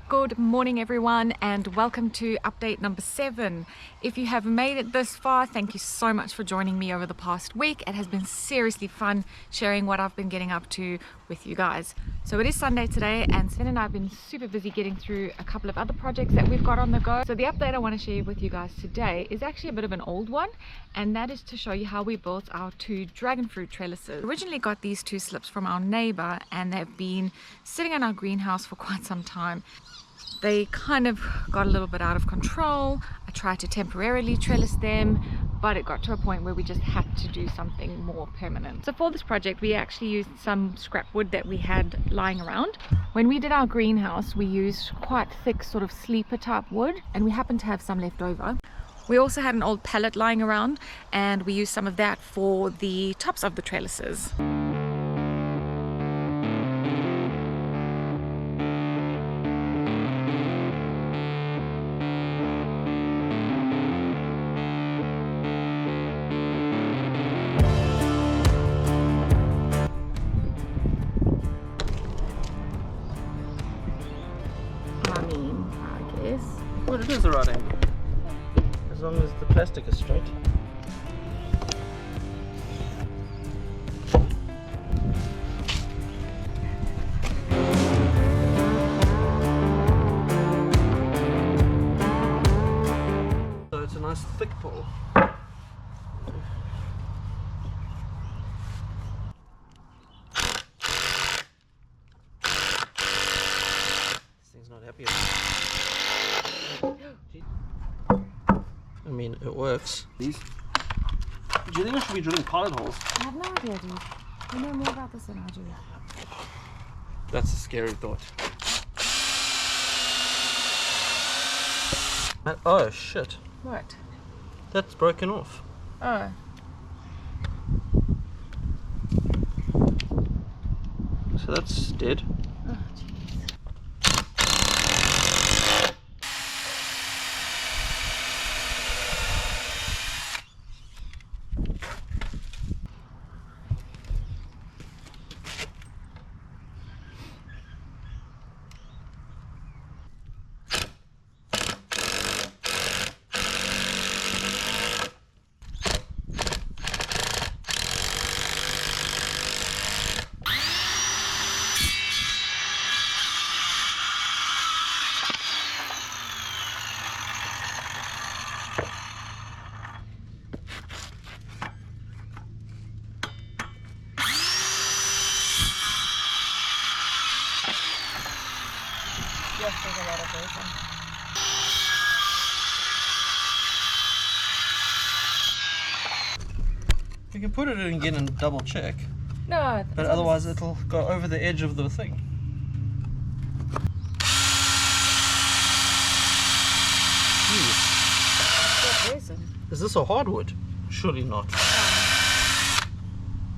Good morning everyone, and welcome to update number 7. If you have made it this far, thank you so much for joining me over the past week. It has been seriously fun sharing what I've been getting up to with you guys. So it is Sunday today, and Sven and I have been super busy getting through a couple of other projects that we've got on the go. So the update I want to share with you guys today is actually a bit of an old one, and that is to show you how we built our 2 dragon fruit trellises. Originally got these 2 slips from our neighbor, and they've been sitting in our greenhouse for quite some time. They kind of got a little bit out of control. I tried to temporarily trellis them, but it got to a point where we just had to do something more permanent. So for this project, we actually used some scrap wood that we had lying around. When we did our greenhouse, we used quite thick sort of sleeper type wood, and we happened to have some left over. We also had an old pallet lying around, and we used some of that for the tops of the trellises. Well, it is the right angle, as long as the plastic is straight. So it's a nice thick pole. This thing's not happy about it. I mean, it works. These. Do you think I should be drilling pilot holes? I have no idea, dude. You know more about this than I do. That's a scary thought. Oh shit. What? That's broken off. Oh. So that's dead. Oh, jeez. Yes, there's a lot of those. We can put it in again and double check. No, but otherwise it'll go over the edge of the thing. Jeez. Is this a hardwood? Surely not.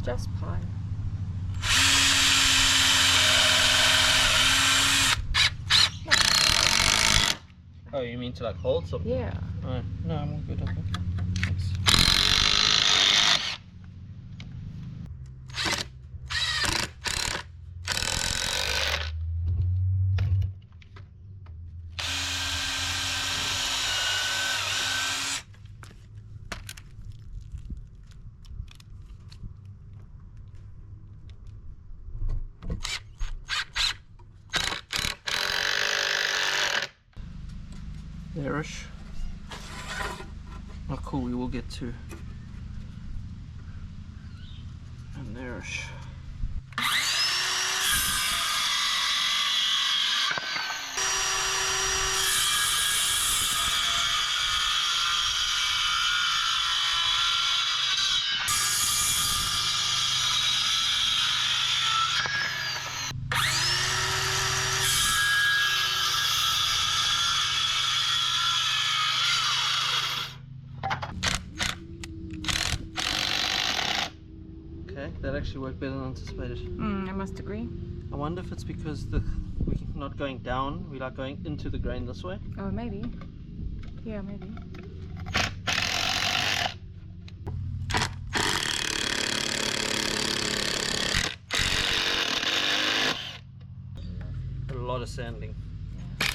Just pine. Oh, you mean to like hold something? Yeah. Oh, no, I'm all good. Okay. Thanks. There-ish. Oh cool, we will get to. And there-ish. That actually worked better than anticipated. I must agree. I wonder if it's because we're not going down, we're like going into the grain this way. Oh, maybe. Yeah, maybe. A lot of sanding. Yeah.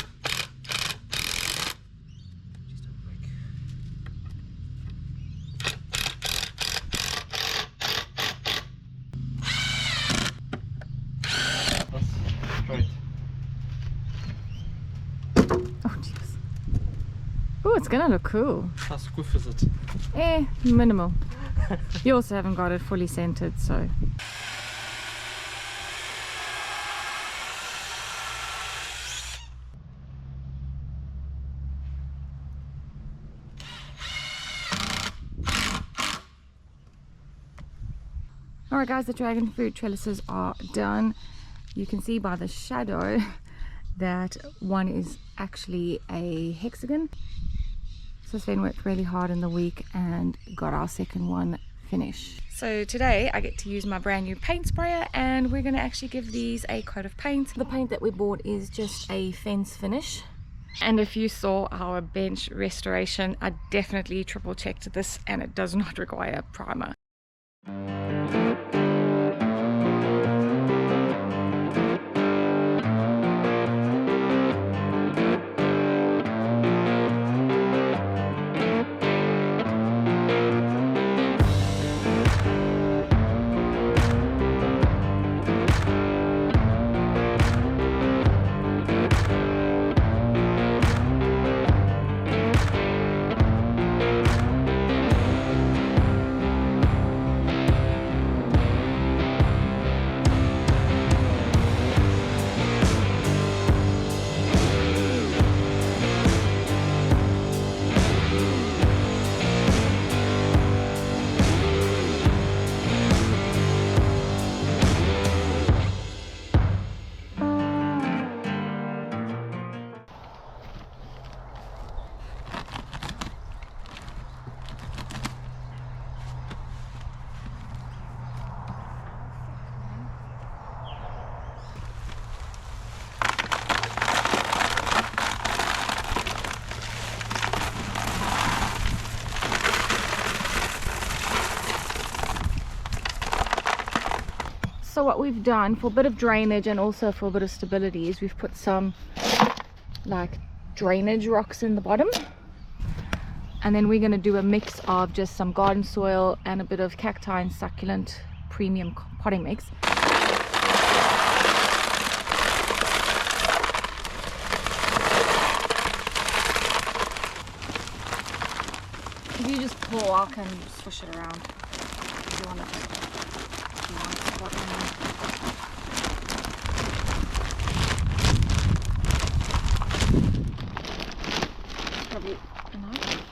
Oh jeez. Oh, it's gonna look cool. How squiff is it? Minimal. You also haven't got it fully centered, so. Alright guys, the dragon fruit trellises are done. You can see by the shadow that one is actually a hexagon. So Sven worked really hard in the week and got our second one finished. So today I get to use my brand new paint sprayer and we're going to actually give these a coat of paint. The paint that we bought is just a fence finish. And if you saw our bench restoration, I definitely triple checked this and it does not require a primer. So what we've done for a bit of drainage and also for a bit of stability is we've put some like drainage rocks in the bottom, and then we're going to do a mix of just some garden soil and a bit of cacti and succulent premium potting mix. If you just pull, I can swish it around if you want it. Probably enough.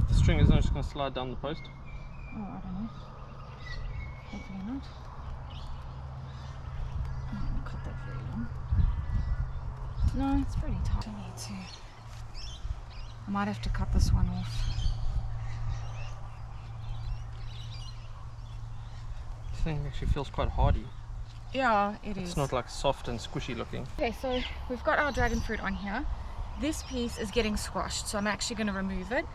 The string isn't just going to slide down the post? Oh, I don't know. Hopefully not. I'm not going to cut that very long. No, it's pretty tight. I need to. I might have to cut this one off. This thing actually feels quite hardy. Yeah, it is. It's not like soft and squishy looking. Okay, so we've got our dragon fruit on here. This piece is getting squashed, so I'm actually going to remove it.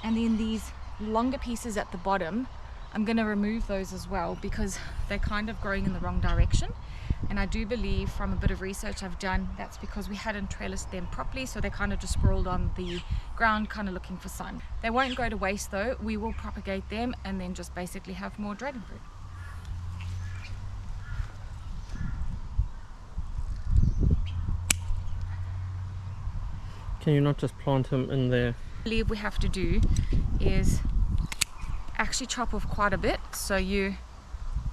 And then these longer pieces at the bottom, I'm going to remove those as well because they're kind of growing in the wrong direction. And I do believe from a bit of research I've done, that's because we hadn't trellised them properly, so they kind of just sprawled on the ground, kind of looking for sun. They won't go to waste though. We will propagate them and then just basically have more dragon fruit. Can you not just plant him in there? What I believe we have to do is actually chop off quite a bit, so you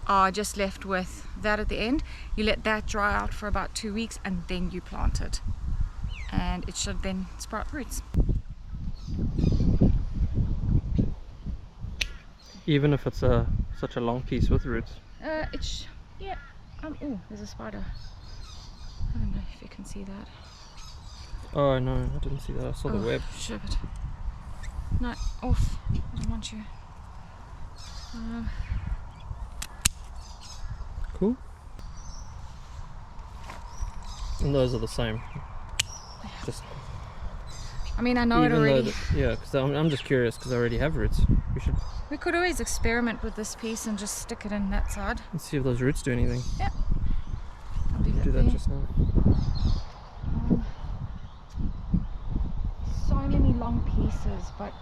are just left with that at the end. You let that dry out for about 2 weeks and then you plant it, and it should then sprout roots. Even if it's such a long piece with roots? Yeah. Oh, there's a spider. I don't know if you can see that. Oh no, I didn't see that. I saw the web. Shit. No, off. I don't want you. Cool. And those are the same. Just. I mean, I know it already. Yeah, because I'm just curious because I already have roots. We could always experiment with this piece and just stick it in that side. Let's see if those roots do anything. Yeah. I'll do that there. Just now. So many long pieces, but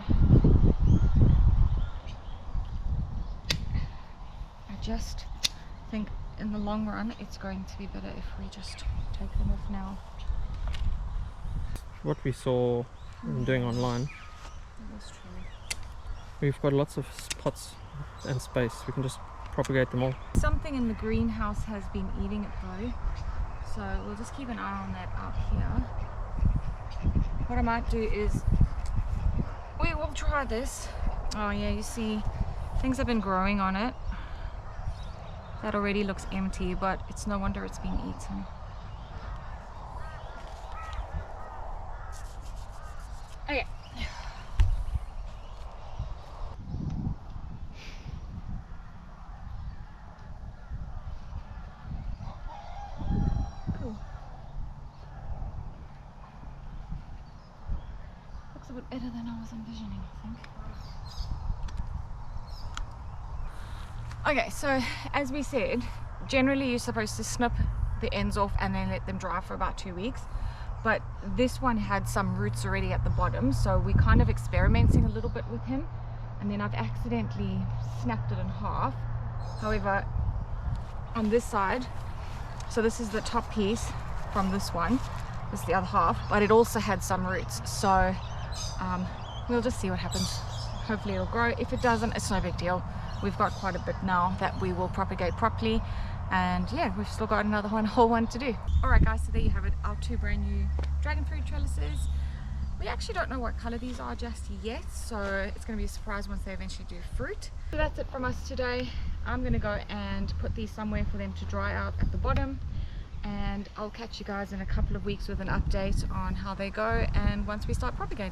I just think in the long run it's going to be better if we just take them off now. What we saw in doing online, That's true. we've got lots of pots and space. We can just propagate them all. Something in the greenhouse has been eating it though, so we'll just keep an eye on that out here. What I might do is we will try this. Oh yeah, you see things have been growing on it. That already looks empty, but it's no wonder it's been eaten. Okay. Cool. Looks a bit better than I was envisioning, I think. Okay, so as we said, generally you're supposed to snip the ends off and then let them dry for about 2 weeks. But this one had some roots already at the bottom, so we're kind of experimenting a little bit with him. And then I've accidentally snapped it in half. However, on this side, so this is the top piece from this one, this is the other half, but it also had some roots. So we'll just see what happens. Hopefully it'll grow. If it doesn't, it's no big deal. We've got quite a bit now that we will propagate properly, and yeah, we've still got another whole one to do. Alright guys, so there you have it, our 2 brand new dragon fruit trellises. We actually don't know what color these are just yet, so it's going to be a surprise once they eventually do fruit. So that's it from us today. I'm going to go and put these somewhere for them to dry out at the bottom, and I'll catch you guys in a couple of weeks with an update on how they go and once we start propagating.